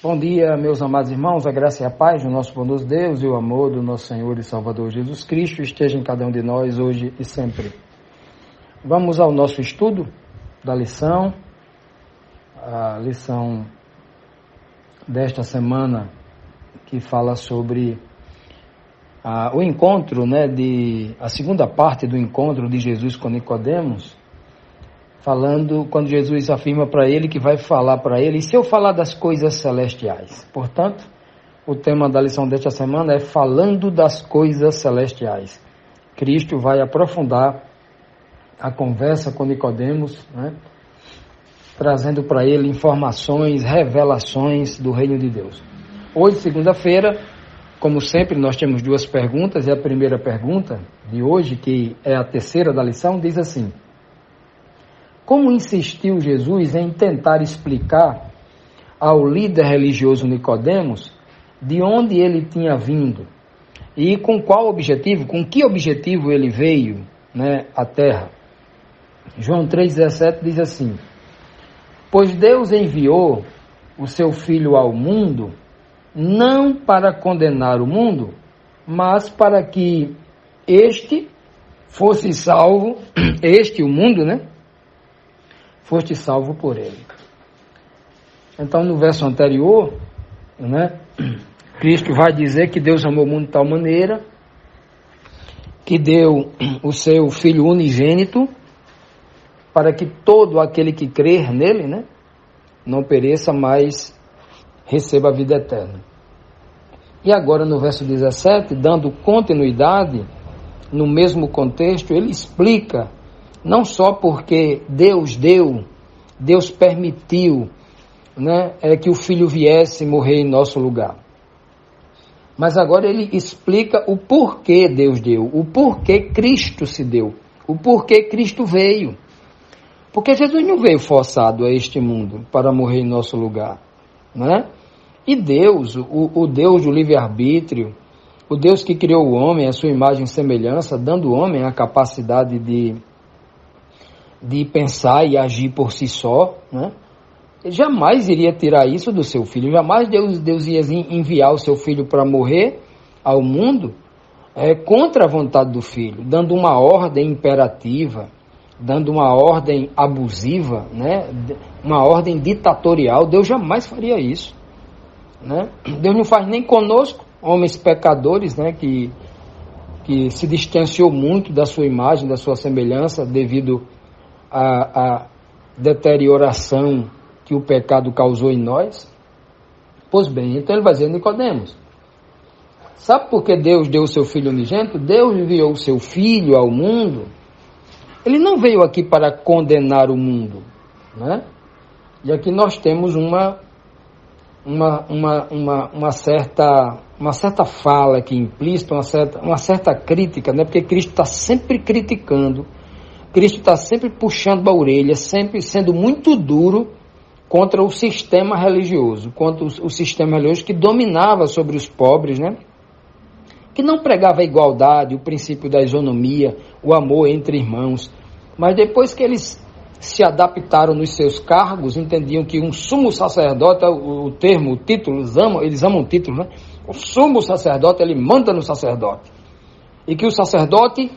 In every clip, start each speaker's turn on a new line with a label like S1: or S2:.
S1: Bom dia, meus amados irmãos, a graça e a paz do nosso bondoso Deus e o amor do nosso Senhor e Salvador Jesus Cristo esteja em cada um de nós hoje e sempre. Vamos ao nosso estudo da lição, a lição desta semana que fala sobre o encontro, a segunda parte do encontro de Jesus com Nicodemos, falando quando Jesus afirma para ele que vai falar para ele, e se eu falar das coisas celestiais? Portanto, o tema da lição desta semana é falando das coisas celestiais. Cristo vai aprofundar a conversa com Nicodemos, trazendo para ele informações, revelações do reino de Deus. Hoje, segunda-feira, como sempre, nós temos duas perguntas, e a primeira pergunta de hoje, que é a terceira da lição, diz assim: como insistiu Jesus em tentar explicar ao líder religioso Nicodemos de onde ele tinha vindo e com qual objetivo, com que objetivo ele veio, à terra? João 3,17 diz assim: pois Deus enviou o seu Filho ao mundo não para condenar o mundo, mas para que este fosse salvo, o mundo, foste salvo por ele. Então, no verso anterior, Cristo vai dizer que Deus amou o mundo de tal maneira que deu o seu Filho unigênito para que todo aquele que crer nele, não pereça, mas receba a vida eterna. E agora, no verso 17, dando continuidade, no mesmo contexto, ele explica não só porque Deus permitiu, que o Filho viesse morrer em nosso lugar. Mas agora ele explica o porquê Deus deu, o porquê Cristo se deu, o porquê Cristo veio. Porque Jesus não veio forçado a este mundo para morrer em nosso lugar, E Deus, o Deus do livre-arbítrio, o Deus que criou o homem à sua imagem e semelhança, dando ao homem a capacidade de pensar e agir por si só, Ele jamais iria tirar isso do seu filho, jamais Deus ia enviar o seu filho para morrer ao mundo contra a vontade do filho, dando uma ordem imperativa, dando uma ordem abusiva, uma ordem ditatorial. Deus jamais faria isso, Deus não faz nem conosco, homens pecadores, que se distanciou muito da sua imagem, da sua semelhança, devido a deterioração que o pecado causou em nós. Pois bem, então ele vai dizer: Nicodemos, sabe por que Deus deu o seu Filho unigênito? Deus enviou o seu Filho ao mundo. Ele não veio aqui para condenar o mundo, E aqui nós temos uma certa fala aqui implícita, uma certa crítica, Porque Cristo está sempre criticando, Cristo está sempre puxando a orelha, sempre sendo muito duro contra o sistema religioso, contra o sistema religioso que dominava sobre os pobres, Que não pregava a igualdade, o princípio da isonomia, o amor entre irmãos. Mas depois que eles se adaptaram nos seus cargos, entendiam que um sumo sacerdote, o título, eles amam o título, O sumo sacerdote, ele manda no sacerdote. E que o sacerdote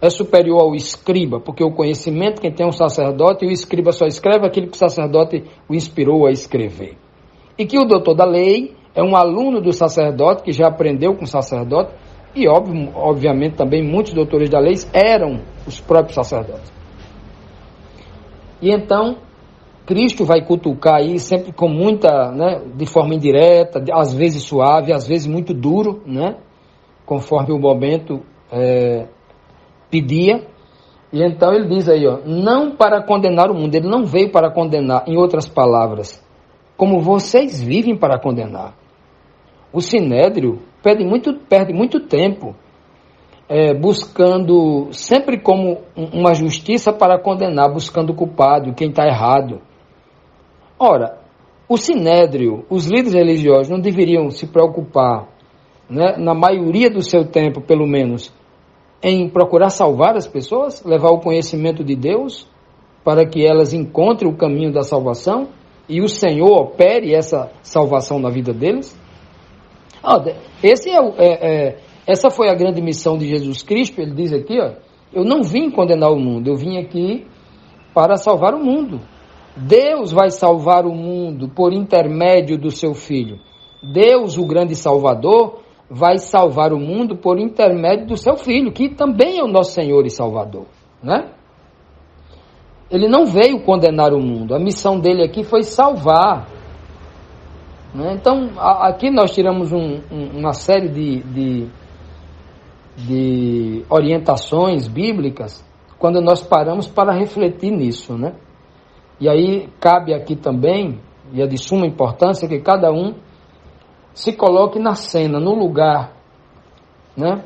S1: é superior ao escriba, porque o conhecimento, quem tem um sacerdote, e o escriba só escreve aquilo que o sacerdote o inspirou a escrever. E que o doutor da lei é um aluno do sacerdote, que já aprendeu com o sacerdote, e obviamente também muitos doutores da lei eram os próprios sacerdotes. E então, Cristo vai cutucar aí sempre com muita, de forma indireta, às vezes suave, às vezes muito duro, conforme o momento pedia. E então ele diz aí, não para condenar o mundo, ele não veio para condenar, em outras palavras, como vocês vivem para condenar. O Sinédrio perde muito tempo buscando, sempre como uma justiça para condenar, buscando o culpado, quem está errado. Ora, o Sinédrio, os líderes religiosos não deveriam se preocupar, na maioria do seu tempo, pelo menos, em procurar salvar as pessoas, levar o conhecimento de Deus, para que elas encontrem o caminho da salvação? e o Senhor opere essa salvação na vida deles? Essa foi a grande missão de Jesus Cristo. Ele diz aqui, eu não vim condenar o mundo, eu vim aqui para salvar o mundo. Deus vai salvar o mundo por intermédio do seu Filho. Deus, o grande Salvador, vai salvar o mundo por intermédio do seu Filho, que também é o nosso Senhor e Salvador, né? Ele não veio condenar o mundo, a missão dele aqui foi salvar, né? Então, aqui nós tiramos uma série de orientações bíblicas, quando nós paramos para refletir nisso, né? E aí cabe aqui também, e é de suma importância, que cada um se coloque na cena, no lugar, né,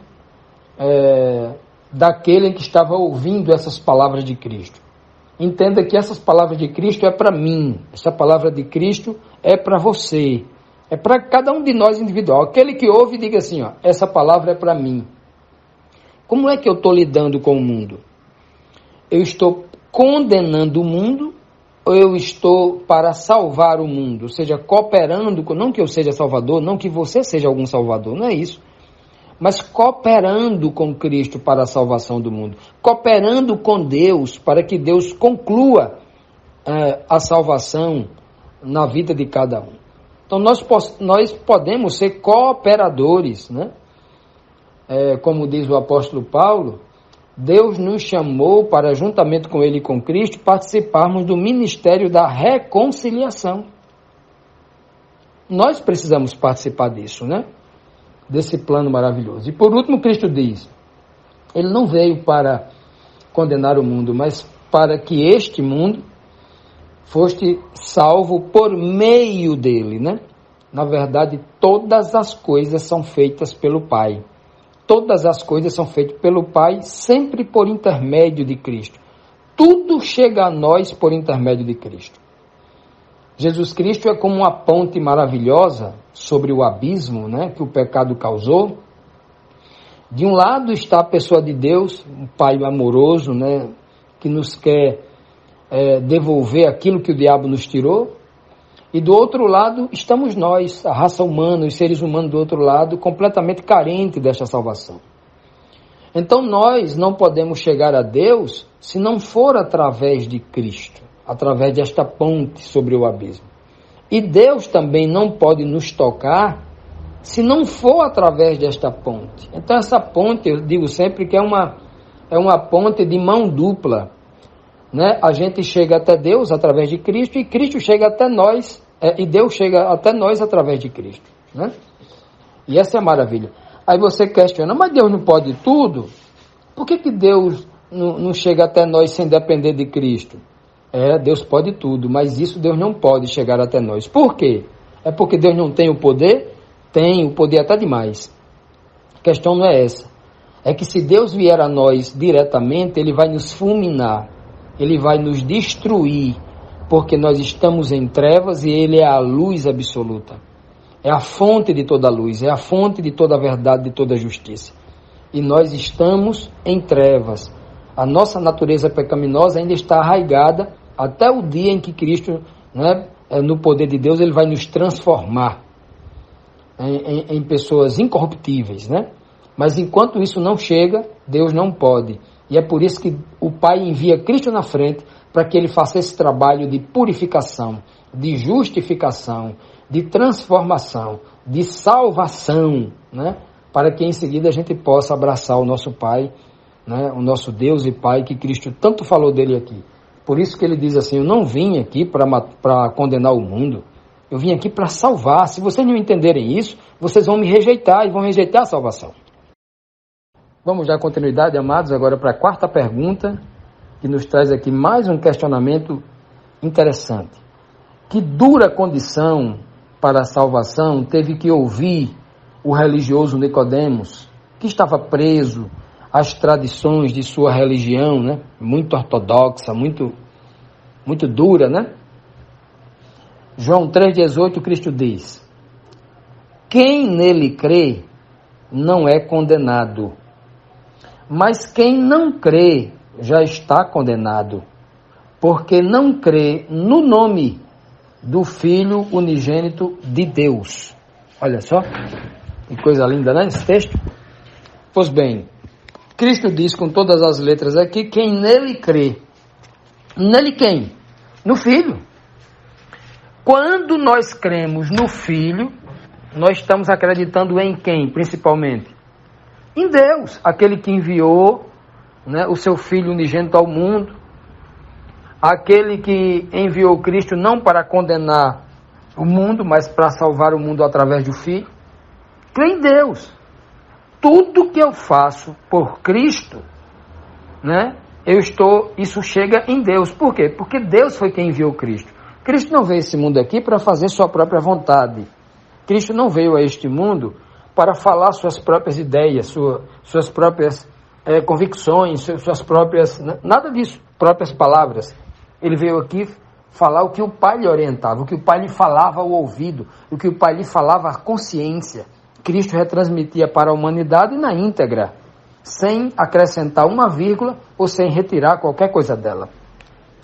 S1: daquele que estava ouvindo essas palavras de Cristo. Entenda que essas palavras de Cristo é para mim, essa palavra de Cristo é para você, é para cada um de nós individual. Aquele que ouve, diga assim, essa palavra é para mim. Como é que eu estou lidando com o mundo? Eu estou condenando o mundo, ou eu estou para salvar o mundo? Ou seja, cooperando, não que eu seja salvador, não que você seja algum salvador, não é isso. Mas cooperando com Cristo para a salvação do mundo. Cooperando com Deus para que Deus conclua a salvação na vida de cada um. Então nós podemos ser cooperadores, né? Como diz o apóstolo Paulo, Deus nos chamou para, juntamente com Ele e com Cristo, participarmos do ministério da reconciliação. Nós precisamos participar disso, né? Desse plano maravilhoso. E por último, Cristo diz, Ele não veio para condenar o mundo, mas para que este mundo fosse salvo por meio dele, né? Na verdade, todas as coisas são feitas pelo Pai. Todas as coisas são feitas pelo Pai, sempre por intermédio de Cristo. Tudo chega a nós por intermédio de Cristo. Jesus Cristo é como uma ponte maravilhosa sobre o abismo, né, que o pecado causou. De um lado está a pessoa de Deus, um Pai amoroso, né, que nos quer devolver aquilo que o diabo nos tirou. E do outro lado estamos nós, a raça humana, os seres humanos do outro lado, completamente carentes desta salvação. Então nós não podemos chegar a Deus se não for através de Cristo, através desta ponte sobre o abismo. E Deus também não pode nos tocar se não for através desta ponte. Então essa ponte, eu digo sempre que é uma ponte de mão dupla, né? A gente chega até Deus através de Cristo e Cristo chega até nós, e Deus chega até nós através de Cristo, né? E essa é a maravilha. Aí você questiona, mas Deus não pode tudo? Por que Deus não chega até nós sem depender de Cristo? Deus pode tudo, mas isso Deus não pode chegar até nós. Por quê? É porque Deus não tem o poder? Tem o poder até demais. A questão não é essa. É que se Deus vier a nós diretamente, Ele vai nos fulminar. Ele vai nos destruir, porque nós estamos em trevas e Ele é a luz absoluta. É a fonte de toda a luz, é a fonte de toda a verdade, de toda a justiça. E nós estamos em trevas. A nossa natureza pecaminosa ainda está arraigada até o dia em que Cristo, né, no poder de Deus, Ele vai nos transformar em pessoas incorruptíveis, né? Mas enquanto isso não chega, Deus não pode. E é por isso que o Pai envia Cristo na frente para que Ele faça esse trabalho de purificação, de justificação, de transformação, de salvação, né? Para que em seguida a gente possa abraçar o nosso Pai, né? O nosso Deus e Pai, que Cristo tanto falou dele aqui. Por isso que Ele diz assim, eu não vim aqui para condenar o mundo, eu vim aqui para salvar. Se vocês não entenderem isso, vocês vão me rejeitar e vão rejeitar a salvação. Vamos dar continuidade, amados, agora para a quarta pergunta, que nos traz aqui mais um questionamento interessante. Que dura condição para a salvação teve que ouvir o religioso Nicodemos, que estava preso às tradições de sua religião, né? Muito ortodoxa, muito dura, né? João 3,18, Cristo diz, quem nele crê não é condenado, mas quem não crê já está condenado, porque não crê no nome do Filho unigênito de Deus. Olha só, que coisa linda, né, esse texto? Pois bem, Cristo diz com todas as letras aqui, quem nele crê. Nele quem? No Filho. Quando nós cremos no Filho, nós estamos acreditando em quem, principalmente? Em Deus, aquele que enviou, né, o seu Filho unigênito ao mundo, aquele que enviou Cristo não para condenar o mundo, mas para salvar o mundo através do Filho. Crê em Deus. Tudo que eu faço por Cristo, né, isso chega em Deus. Por quê? Porque Deus foi quem enviou Cristo. Cristo não veio a esse mundo aqui para fazer sua própria vontade. Cristo não veio a este mundo para falar suas próprias ideias, suas próprias convicções, suas próprias... Nada disso, próprias palavras. Ele veio aqui falar o que o Pai lhe orientava, o que o Pai lhe falava ao ouvido, o que o Pai lhe falava à consciência. Cristo retransmitia para a humanidade na íntegra, sem acrescentar uma vírgula ou sem retirar qualquer coisa dela,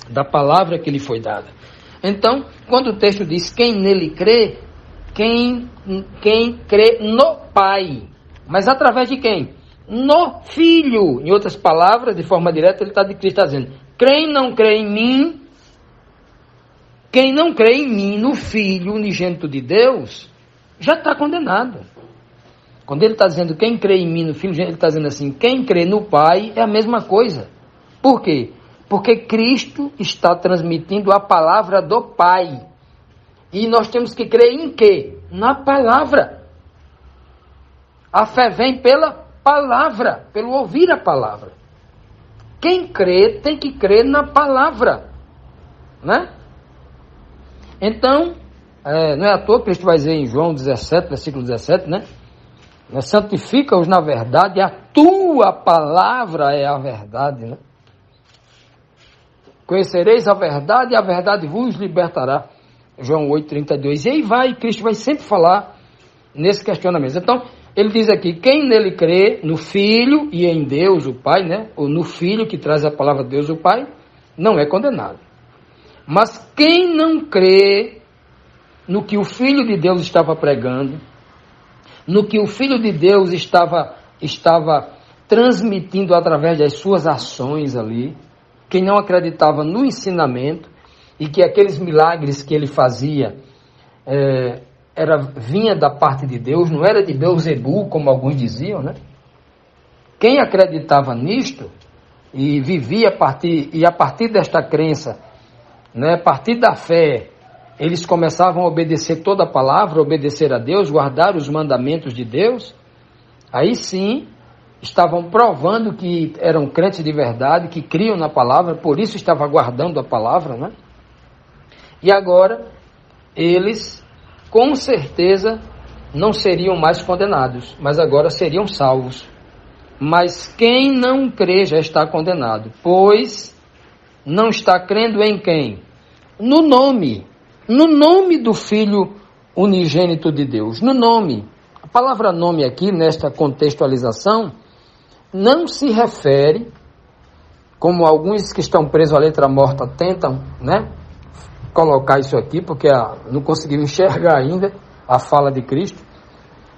S1: da palavra que lhe foi dada. Então, quando o texto diz quem nele crê, quem crê no Pai, mas através de quem? No Filho. Em outras palavras, de forma direta, Cristo está dizendo, quem não crê em mim, quem não crê em mim, no Filho unigênito de Deus, já está condenado. Quando ele está dizendo quem crê em mim, no Filho, ele está dizendo assim, quem crê no Pai é a mesma coisa. Por quê? Porque Cristo está transmitindo a palavra do Pai. E nós temos que crer em quê? Na palavra. A fé vem pela palavra, pelo ouvir a palavra. Quem crê tem que crer na palavra, né? Então, não é à toa que Cristo vai dizer em João 17, versículo 17, né? Santifica-os na verdade, a tua palavra é a verdade, né? Conhecereis a verdade e a verdade vos libertará. João 8,32. E aí Cristo vai sempre falar nesse questionamento. Então, ele diz aqui, quem nele crê no Filho e em Deus, o Pai, né? Ou no Filho que traz a palavra de Deus, o Pai, não é condenado. Mas quem não crê no que o Filho de Deus estava pregando, no que o Filho de Deus estava transmitindo através das suas ações ali, quem não acreditava no ensinamento e que aqueles milagres que ele fazia vinha da parte de Deus, não era de Beelzebul, como alguns diziam, né? Quem acreditava nisto e vivia a partir desta crença, né, a partir da fé, eles começavam a obedecer toda a palavra, obedecer a Deus, guardar os mandamentos de Deus, aí sim estavam provando que eram crentes de verdade, que criam na palavra, por isso estavam guardando a palavra, né? E agora, eles, com certeza, não seriam mais condenados, mas agora seriam salvos. Mas quem não crê já está condenado, pois não está crendo em quem? No nome do Filho unigênito de Deus, no nome. A palavra nome aqui, nesta contextualização, não se refere, como alguns que estão presos à letra morta tentam, né, colocar isso aqui, porque não conseguiram enxergar ainda a fala de Cristo.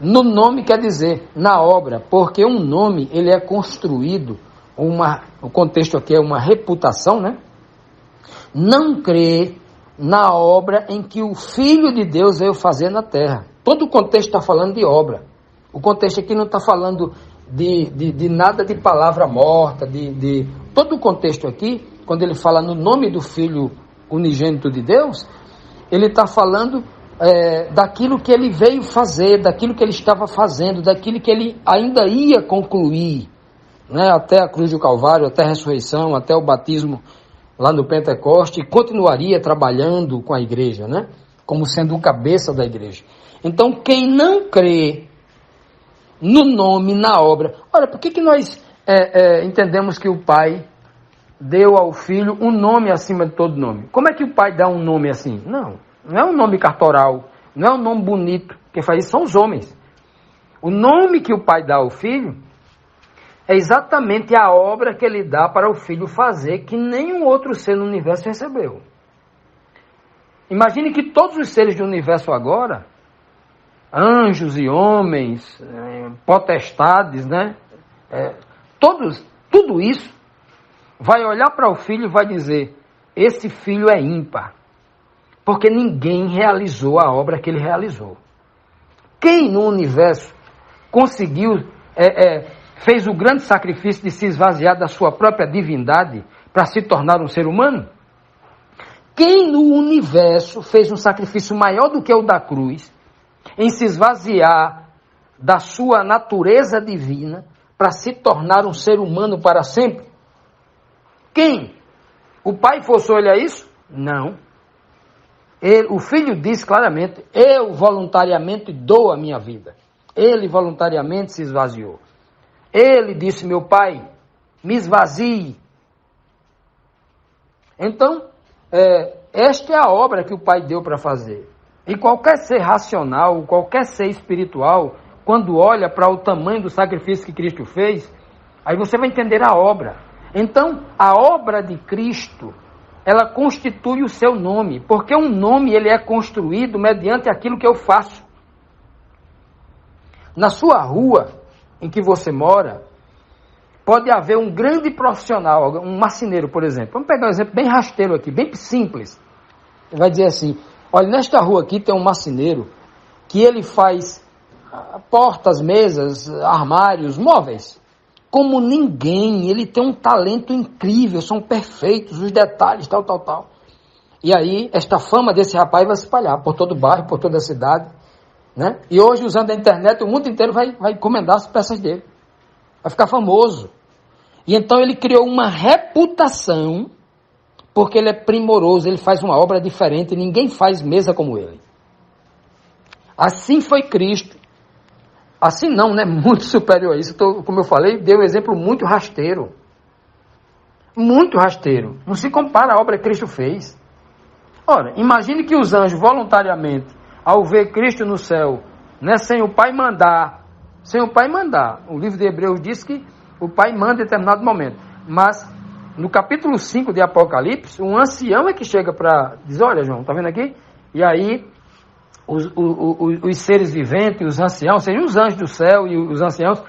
S1: No nome quer dizer na obra, porque um nome ele é construído, o contexto aqui é uma reputação, né? Não crê na obra em que o Filho de Deus veio fazer na terra. Todo o contexto está falando de obra. O contexto aqui não está falando de nada de palavra morta, todo o contexto aqui, quando ele fala no nome do Filho unigênito de Deus, ele está falando daquilo que ele veio fazer, daquilo que ele estava fazendo, daquilo que ele ainda ia concluir, né, até a cruz do Calvário, até a ressurreição, até o batismo lá no Pentecoste, e continuaria trabalhando com a igreja, né, como sendo o cabeça da igreja. Então, quem não crê no nome, na obra... Olha, por que nós entendemos que o Pai deu ao Filho um nome acima de todo nome? Como é que o Pai dá um nome assim? Não é um nome cartoral, não é um nome bonito. Quem faz isso são os homens. O nome que o Pai dá ao Filho é exatamente a obra que ele dá para o Filho fazer, que nenhum outro ser no universo recebeu. Imagine que todos os seres do universo agora, anjos e homens, potestades, né? Tudo isso vai olhar para o filho e vai dizer, esse filho é ímpar, porque ninguém realizou a obra que ele realizou. Quem no universo conseguiu, fez o grande sacrifício de se esvaziar da sua própria divindade para se tornar um ser humano? Quem no universo fez um sacrifício maior do que o da cruz, em se esvaziar da sua natureza divina para se tornar um ser humano para sempre? Quem? O pai forçou ele a isso? Não. O filho disse claramente, eu voluntariamente dou a minha vida. Ele voluntariamente se esvaziou. Ele disse, meu pai, me esvazie. Então, esta é a obra que o pai deu para fazer. E qualquer ser racional, qualquer ser espiritual, quando olha para o tamanho do sacrifício que Cristo fez, aí você vai entender a obra. Então, a obra de Cristo, ela constitui o seu nome, porque um nome ele é construído mediante aquilo que eu faço. Na sua rua, em que você mora, pode haver um grande profissional, um marceneiro, por exemplo. Vamos pegar um exemplo bem rasteiro aqui, bem simples. Ele vai dizer assim, olha, nesta rua aqui tem um marceneiro que ele faz portas, mesas, armários, móveis. Como ninguém, ele tem um talento incrível, são perfeitos os detalhes, tal. E aí, esta fama desse rapaz vai se espalhar por todo o bairro, por toda a cidade, né? E hoje, usando a internet, o mundo inteiro vai encomendar as peças dele. Vai ficar famoso. E então ele criou uma reputação, porque ele é primoroso, ele faz uma obra diferente, ninguém faz mesa como ele. Assim foi Cristo. Assim não, né? Muito superior a isso. Como eu falei, deu um exemplo muito rasteiro. Muito rasteiro. Não se compara à obra que Cristo fez. Ora, imagine que os anjos voluntariamente, ao ver Cristo no céu, né, sem o Pai mandar, o livro de Hebreus diz que o Pai manda em determinado momento. Mas, no capítulo 5 de Apocalipse, um ancião é que chega para dizer, olha João, tá vendo aqui? E aí, os seres viventes, os anciãos, ou seja, os anjos do céu e os anciãos,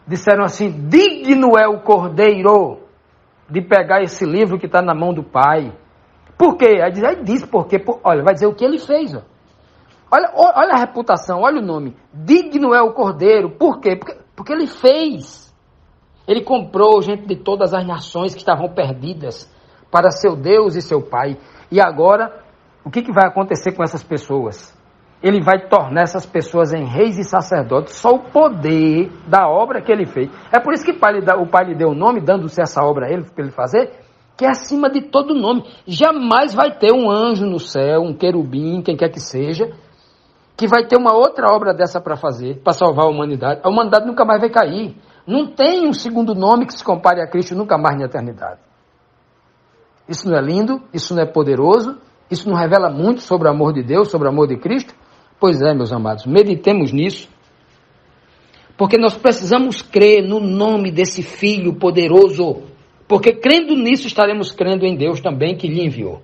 S1: disseram assim, digno é o Cordeiro de pegar esse livro que está na mão do Pai. Por quê? Aí diz por quê. Olha, vai dizer o que ele fez. Ó. Olha a reputação, olha o nome. Digno é o Cordeiro. Por quê? Porque ele fez. Ele comprou gente de todas as nações que estavam perdidas para seu Deus e seu Pai. E agora, o que vai acontecer com essas pessoas? Ele vai tornar essas pessoas em reis e sacerdotes, só o poder da obra que ele fez. É por isso que o Pai lhe deu o nome, dando-se essa obra a ele, para ele fazer, que é acima de todo nome. Jamais vai ter um anjo no céu, um querubim, quem quer que seja, que vai ter uma outra obra dessa para fazer, para salvar a humanidade. A humanidade nunca mais vai cair. Não tem um segundo nome que se compare a Cristo nunca mais na eternidade. Isso não é lindo? Isso não é poderoso? Isso não revela muito sobre o amor de Deus, sobre o amor de Cristo? Pois é, meus amados, meditemos nisso. Porque nós precisamos crer no nome desse Filho poderoso. Porque crendo nisso, estaremos crendo em Deus também que lhe enviou.